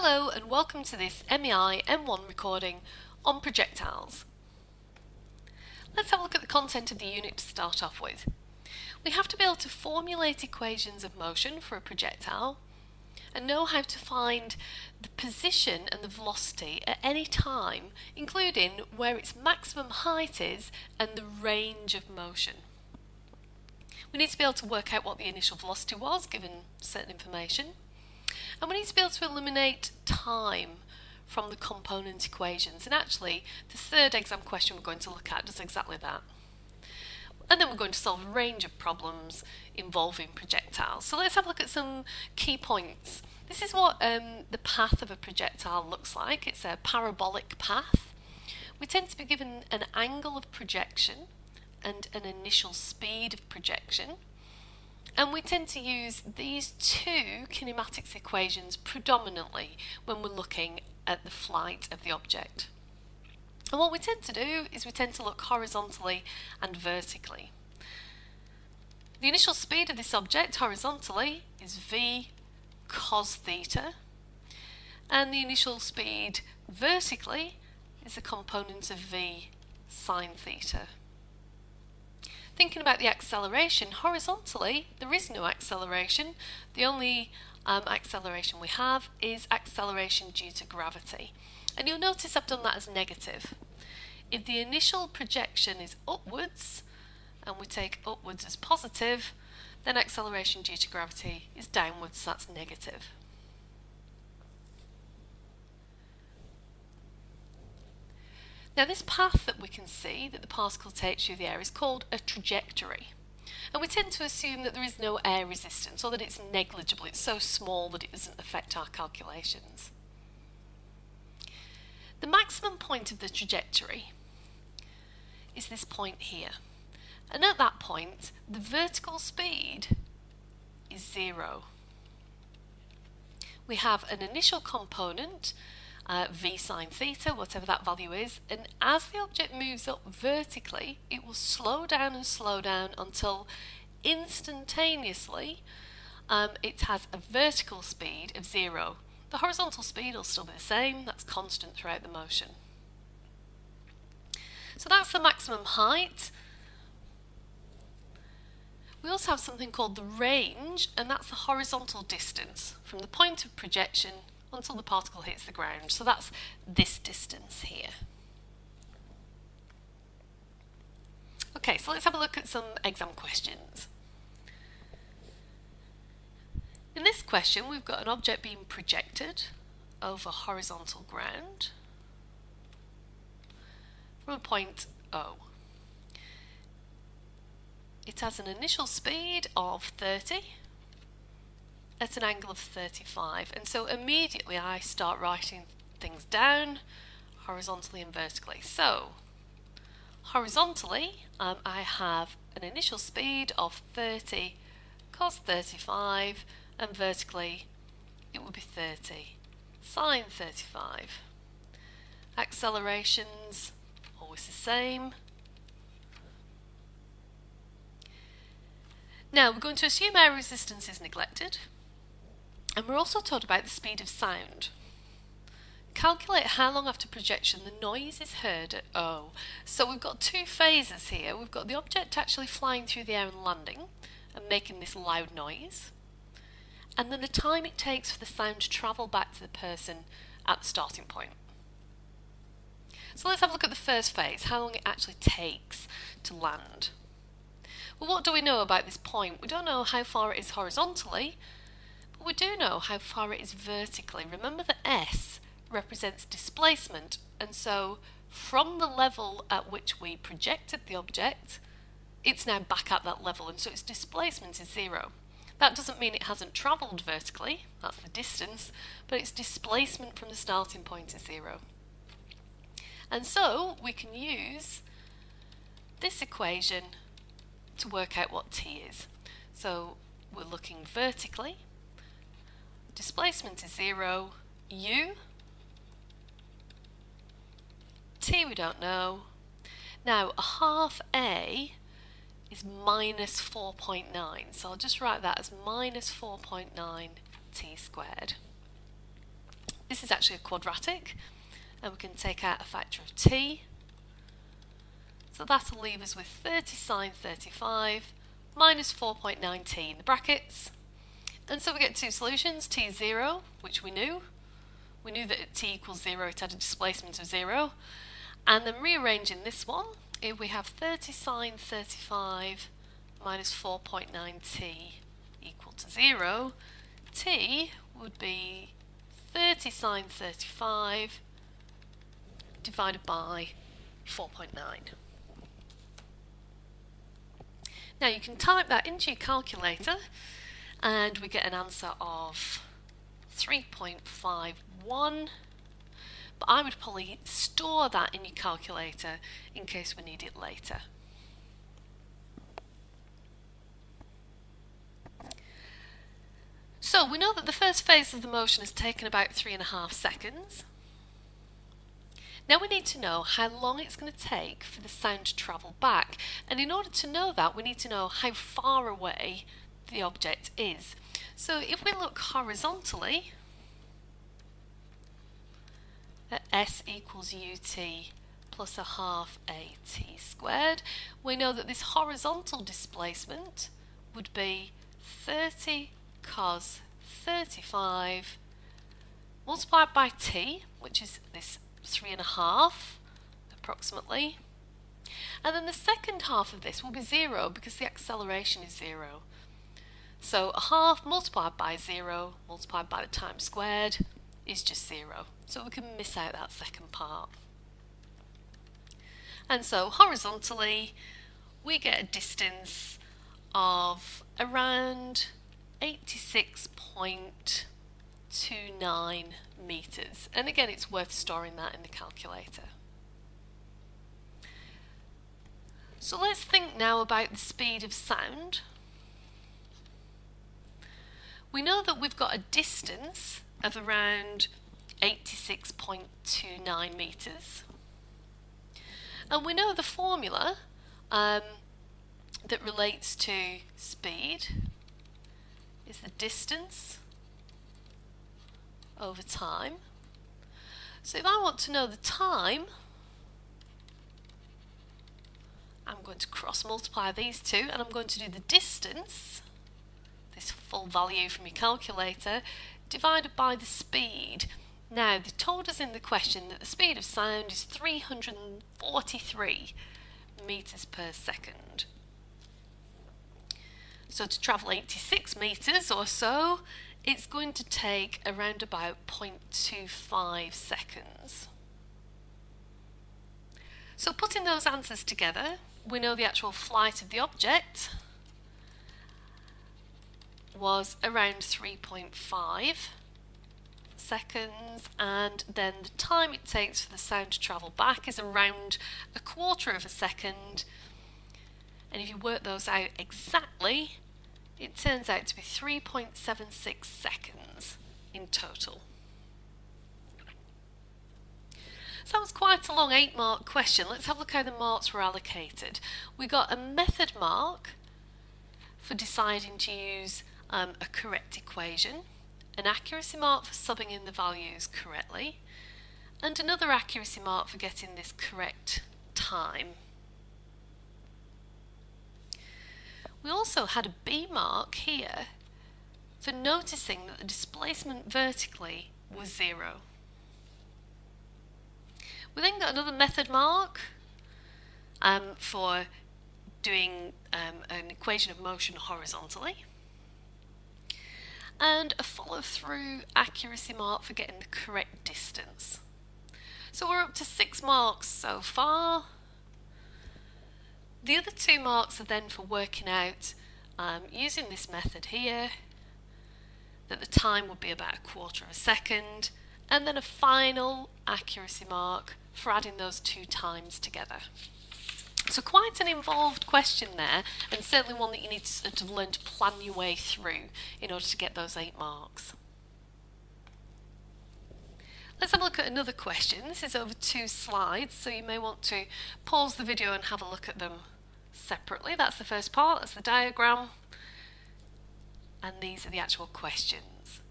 Hello and welcome to this MEI M1 recording on projectiles. Let's have a look at the content of the unit to start off with. We have to be able to formulate equations of motion for a projectile and know how to find the position and the velocity at any time, including where its maximum height is and the range of motion. We need to be able to work out what the initial velocity was given certain information. And we need to be able to eliminate time from the component equations. And actually, the third exam question we're going to look at does exactly that. And then we're going to solve a range of problems involving projectiles. So let's have a look at some key points. This is what the path of a projectile looks like. It's a parabolic path. We tend to be given an angle of projection and an initial speed of projection. And we tend to use these two kinematics equations predominantly when we're looking at the flight of the object. And what we tend to do is we tend to look horizontally and vertically. The initial speed of this object horizontally is v cos theta, and the initial speed vertically is a component of v sine theta. Thinking about the acceleration, horizontally there is no acceleration. The only acceleration we have is acceleration due to gravity. And you'll notice I've done that as negative. If the initial projection is upwards, and we take upwards as positive, then acceleration due to gravity is downwards, so that's negative. Now this path that we can see that the particle takes through the air is called a trajectory. And we tend to assume that there is no air resistance or that it's negligible, it's so small that it doesn't affect our calculations. The maximum point of the trajectory is this point here. And at that point, the vertical speed is 0. We have an initial component, v sine theta, whatever that value is, and as the object moves up vertically, it will slow down and slow down until instantaneously it has a vertical speed of 0. The horizontal speed will still be the same, that's constant throughout the motion. So that's the maximum height. We also have something called the range, and that's the horizontal distance from the point of projection until the particle hits the ground. So that's this distance here. Okay, so let's have a look at some exam questions. In this question, we've got an object being projected over horizontal ground from a point O. It has an initial speed of 30 at an angle of 35, and so immediately I start writing things down horizontally and vertically. So horizontally I have an initial speed of 30 cos 35, and vertically it would be 30 sine 35. Accelerations always the same. Now we're going to assume air resistance is neglected, and we're also taught about the speed of sound. Calculate how long after projection the noise is heard at O. So we've got two phases here. We've got the object actually flying through the air and landing and making this loud noise, and then the time it takes for the sound to travel back to the person at the starting point. So let's have a look at the first phase, how long it actually takes to land. Well, what do we know about this point? We don't know how far it is horizontally, but we do know how far it is vertically. Remember that S represents displacement, and so from the level at which we projected the object, it's now back at that level, and so its displacement is 0. That doesn't mean it hasn't travelled vertically, that's the distance, but its displacement from the starting point is 0. And so we can use this equation to work out what t is. So we're looking vertically, displacement is 0, u, t we don't know. Now a half a is minus 4.9, so I'll just write that as minus 4.9 t squared. this is actually a quadratic, and we can take out a factor of t. So that'll leave us with 30 sine 35 minus 4.9t in the brackets. And so we get two solutions, t is 0, which we knew. We knew that at t equals 0 it had a displacement of 0. And then rearranging this one, if we have 30 sine 35 minus 4.9t equal to 0, t would be 30 sine 35 divided by 4.9. Now you can type that into your calculator and we get an answer of 3.51, but I would probably store that in your calculator in case we need it later. So we know that the first phase of the motion has taken about 3.5 seconds. Now we need to know how long it's going to take for the sound to travel back, and in order to know that we need to know how far away the object is. So if we look horizontally at s equals ut plus a half at squared, we know that this horizontal displacement would be 30 cos 35 multiplied by t, which is this 3.5 approximately, and then the second half of this will be 0 because the acceleration is 0. So a half multiplied by 0 multiplied by the time squared is just 0, so we can miss out that second part. And so horizontally we get a distance of around 86.29 meters, and again it's worth storing that in the calculator. So let's think now about the speed of sound. We know that we've got a distance of around 86.29 meters, and we know the formula that relates to speed is the distance over time. So if I want to know the time, I'm going to cross multiply these two and I'm going to do the distance, this full value from your calculator, divided by the speed. Now they told us in the question that the speed of sound is 343 meters per second. So to travel 86 meters or so, it's going to take around about 0.25 seconds. So putting those answers together, we know the actual flight of the object was around 3.5 seconds, and then the time it takes for the sound to travel back is around 1/4 of a second, and if you work those out exactly, it turns out to be 3.76 seconds in total. So that was quite a long 8-mark question. Let's have a look how the marks were allocated. We got a method mark for deciding to use a correct equation, an accuracy mark for subbing in the values correctly, and another accuracy mark for getting this correct time. We also had a B mark here for noticing that the displacement vertically was 0. We then got another method mark for doing an equation of motion horizontally, and a follow-through accuracy mark for getting the correct distance. So we're up to 6 marks so far. The other 2 marks are then for working out, using this method here, that the time would be about 1/4 of a second, and then a final accuracy mark for adding those 2 times together. So quite an involved question there, and certainly one that you need to learn to plan your way through in order to get those 8 marks. Let's have a look at another question. This is over 2 slides, so you may want to pause the video and have a look at them separately. That's the first part, that's the diagram, and these are the actual questions.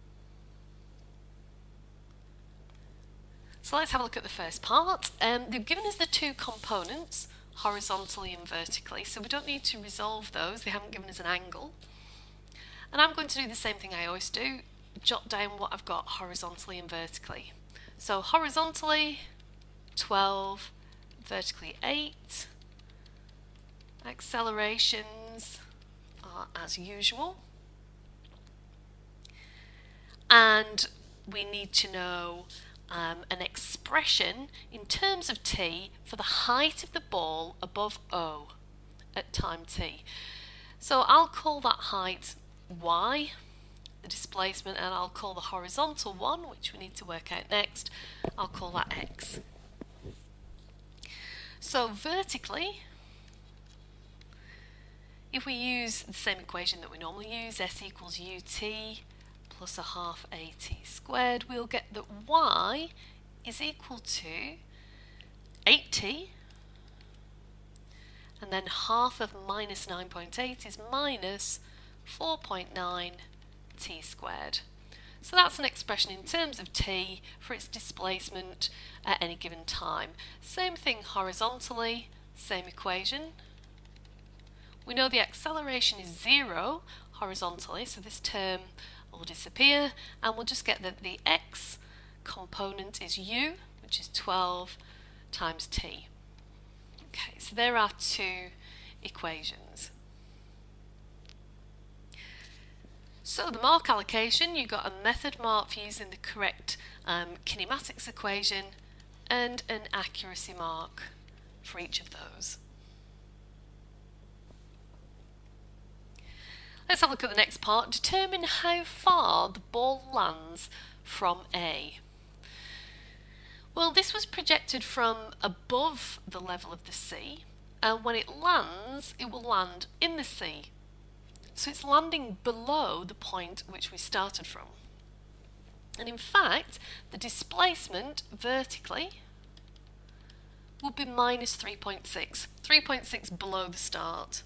So let's have a look at the first part. They've given us the two components, horizontally and vertically, so we don't need to resolve those. They haven't given us an angle. And I'm going to do the same thing I always do, jot down what I've got horizontally and vertically. So horizontally 12, vertically 8. Accelerations are as usual. And we need to know an expression in terms of t for the height of the ball above O at time t. So I'll call that height y, the displacement, and I'll call the horizontal one, which we need to work out next, I'll call that x. So vertically, if we use the same equation that we normally use, s equals ut plus a half at squared, we'll get that y is equal to 8t, and then half of minus 9.8 is minus 4.9 t squared. So that's an expression in terms of t for its displacement at any given time. Same thing horizontally, same equation. We know the acceleration is 0 horizontally, so this term will disappear, and we'll just get that the x component is u, which is 12 times t. Okay, so there are two equations. So the mark allocation, you got a method mark for using the correct kinematics equation and an accuracy mark for each of those. Let's have a look at the next part. Determine how far the ball lands from A. Well, this was projected from above the level of the sea, and when it lands, it will land in the sea. So it's landing below the point which we started from. And in fact, the displacement vertically would be minus 3.6, 3.6 below the start.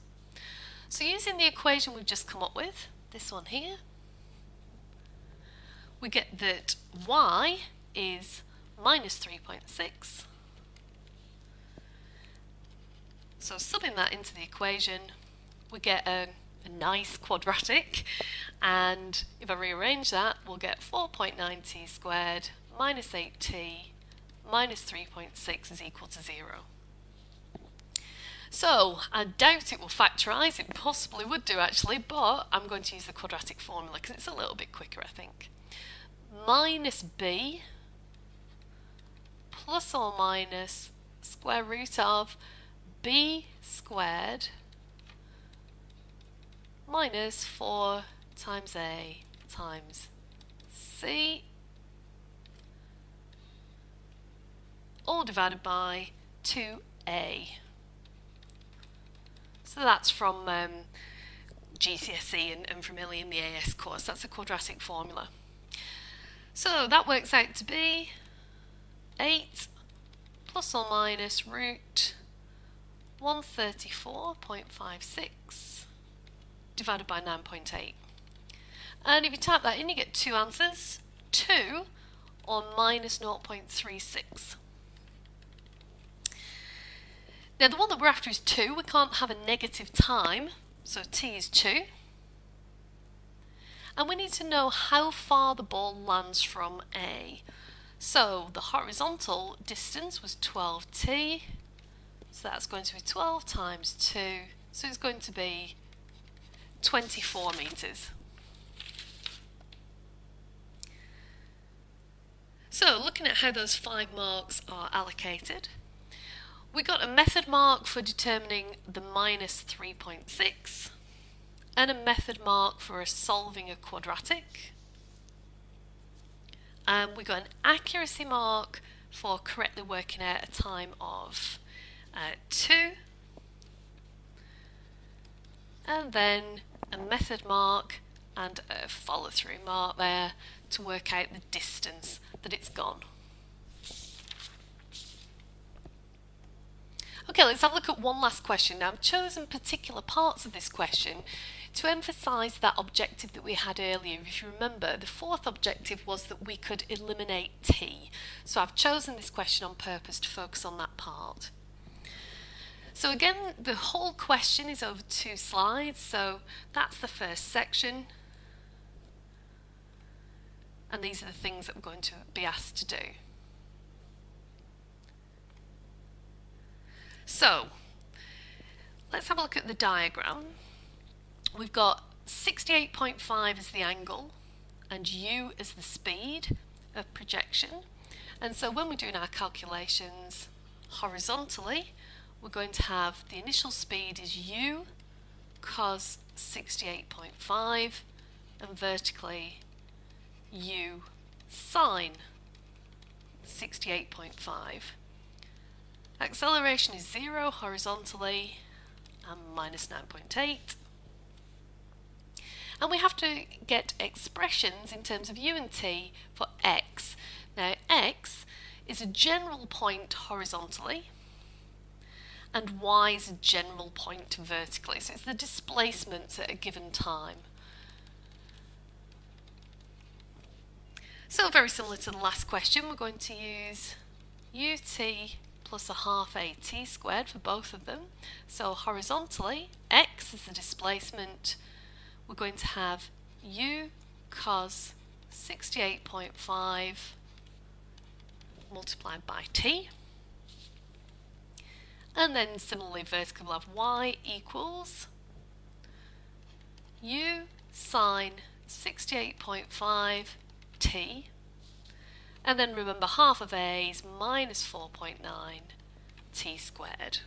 So using the equation we've just come up with, this one here, we get that y is minus 3.6. So subbing that into the equation, we get a nice quadratic, and if I rearrange that, we'll get 4.9t squared minus 8t minus 3.6 is equal to 0. So I doubt it will factorise, it possibly would do actually, but I'm going to use the quadratic formula because it's a little bit quicker, I think. Minus b plus or minus square root of b squared minus 4 times a times c, all divided by 2a. So that's from GCSE and from early in the AS course. That's a quadratic formula. So that works out to be 8 plus or minus root 134.56 divided by 9.8. And if you type that in, you get two answers, 2 or minus 0.36. Now the one that we're after is 2. We can't have a negative time, so t is 2. And we need to know how far the ball lands from A. So the horizontal distance was 12t, so that's going to be 12 times 2, so it's going to be 24 metres. So looking at how those 5 marks are allocated, we got a method mark for determining the minus 3.6 and a method mark for solving a quadratic. We got an accuracy mark for correctly working out a time of 2, and then a method mark and a follow-through mark there to work out the distance that it's gone. Okay, let's have a look at one last question. Now I've chosen particular parts of this question to emphasise that objective that we had earlier. If you remember, the fourth objective was that we could eliminate t. So I've chosen this question on purpose to focus on that part. So again, the whole question is over 2 slides, so that's the first section. And these are the things that we're going to be asked to do. So, let's have a look at the diagram. We've got 68.5 as the angle and u as the speed of projection. And so when we're doing our calculations horizontally, we're going to have the initial speed is u cos 68.5 and vertically u sine 68.5. Acceleration is 0 horizontally and minus 9.8. And we have to get expressions in terms of u and t for x. Now x is a general point horizontally and y is a general point vertically. So it's the displacements at a given time. So very similar to the last question, we're going to use ut plus a half at squared for both of them. So horizontally, x is the displacement. We're going to have u cos 68.5 multiplied by t. And then similarly vertical, we'll have y equals u sine 68.5 t. And then remember, half of a is minus 4.9 t squared.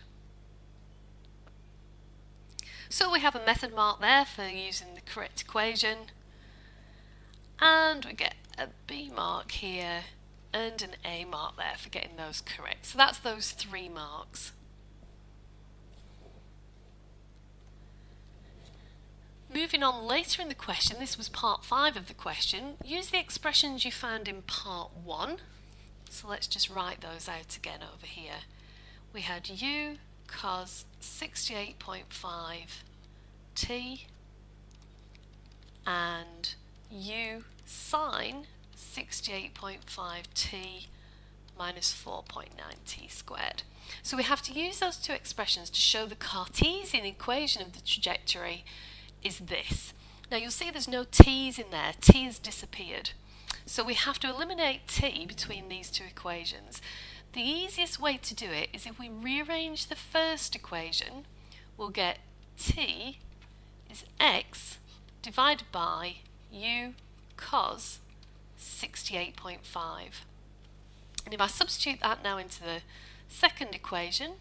So we have a method mark there for using the correct equation, and we get a B mark here and an A mark there for getting those correct. So that's those 3 marks. Moving on later in the question, this was part 5 of the question, use the expressions you found in part 1. So let's just write those out again over here. We had u cos 68.5 t and u sine 68.5 t minus 4.9 t squared. So we have to use those 2 expressions to show the Cartesian equation of the trajectory is this. Now you'll see there's no t's in there, t has disappeared. So we have to eliminate t between these 2 equations. The easiest way to do it is if we rearrange the first equation, we'll get t is x divided by u cos 68.5. And if I substitute that now into the second equation,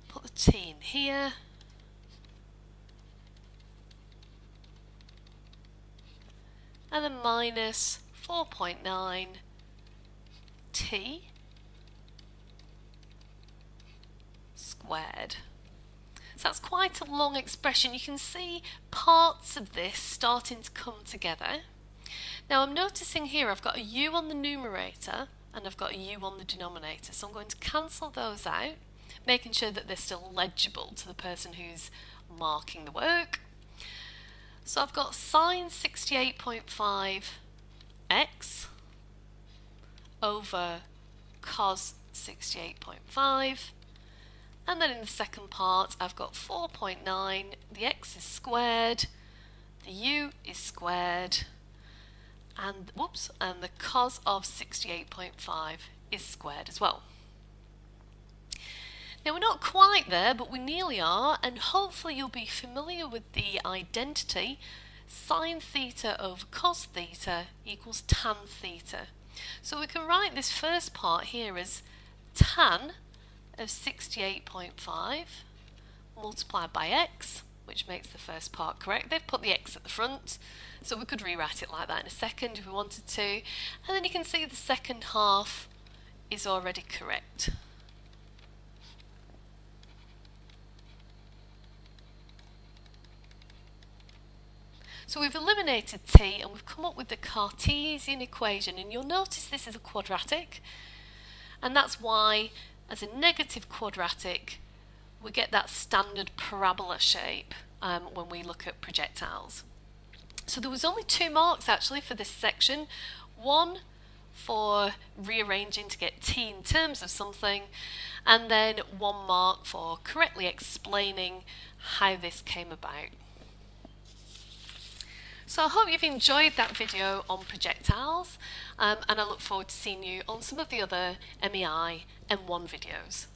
put the t in here, and then minus 4.9 t squared. So that's quite a long expression. You can see parts of this starting to come together. Now I'm noticing here I've got a u on the numerator and I've got a u on the denominator, so I'm going to cancel those out, making sure that they're still legible to the person who's marking the work. So I've got sine 68.5 x over cos 68.5, and then in the second part I've got 4.9, the x is squared, the u is squared, and the cos of 68.5 is squared as well. Now we're not quite there, but we nearly are, and hopefully you'll be familiar with the identity sine theta over cos theta equals tan theta. So we can write this first part here as tan of 68.5 multiplied by x, which makes the first part correct. They've put the x at the front, so we could rewrite it like that in a second if we wanted to. And then you can see the second half is already correct. So we've eliminated t and we've come up with the Cartesian equation, and you'll notice this is a quadratic, and that's why as a negative quadratic we get that standard parabola shape when we look at projectiles. So there was only 2 marks actually for this section. 1 for rearranging to get t in terms of something, and then 1 mark for correctly explaining how this came about. So I hope you've enjoyed that video on projectiles, and I look forward to seeing you on some of the other MEI M1 videos.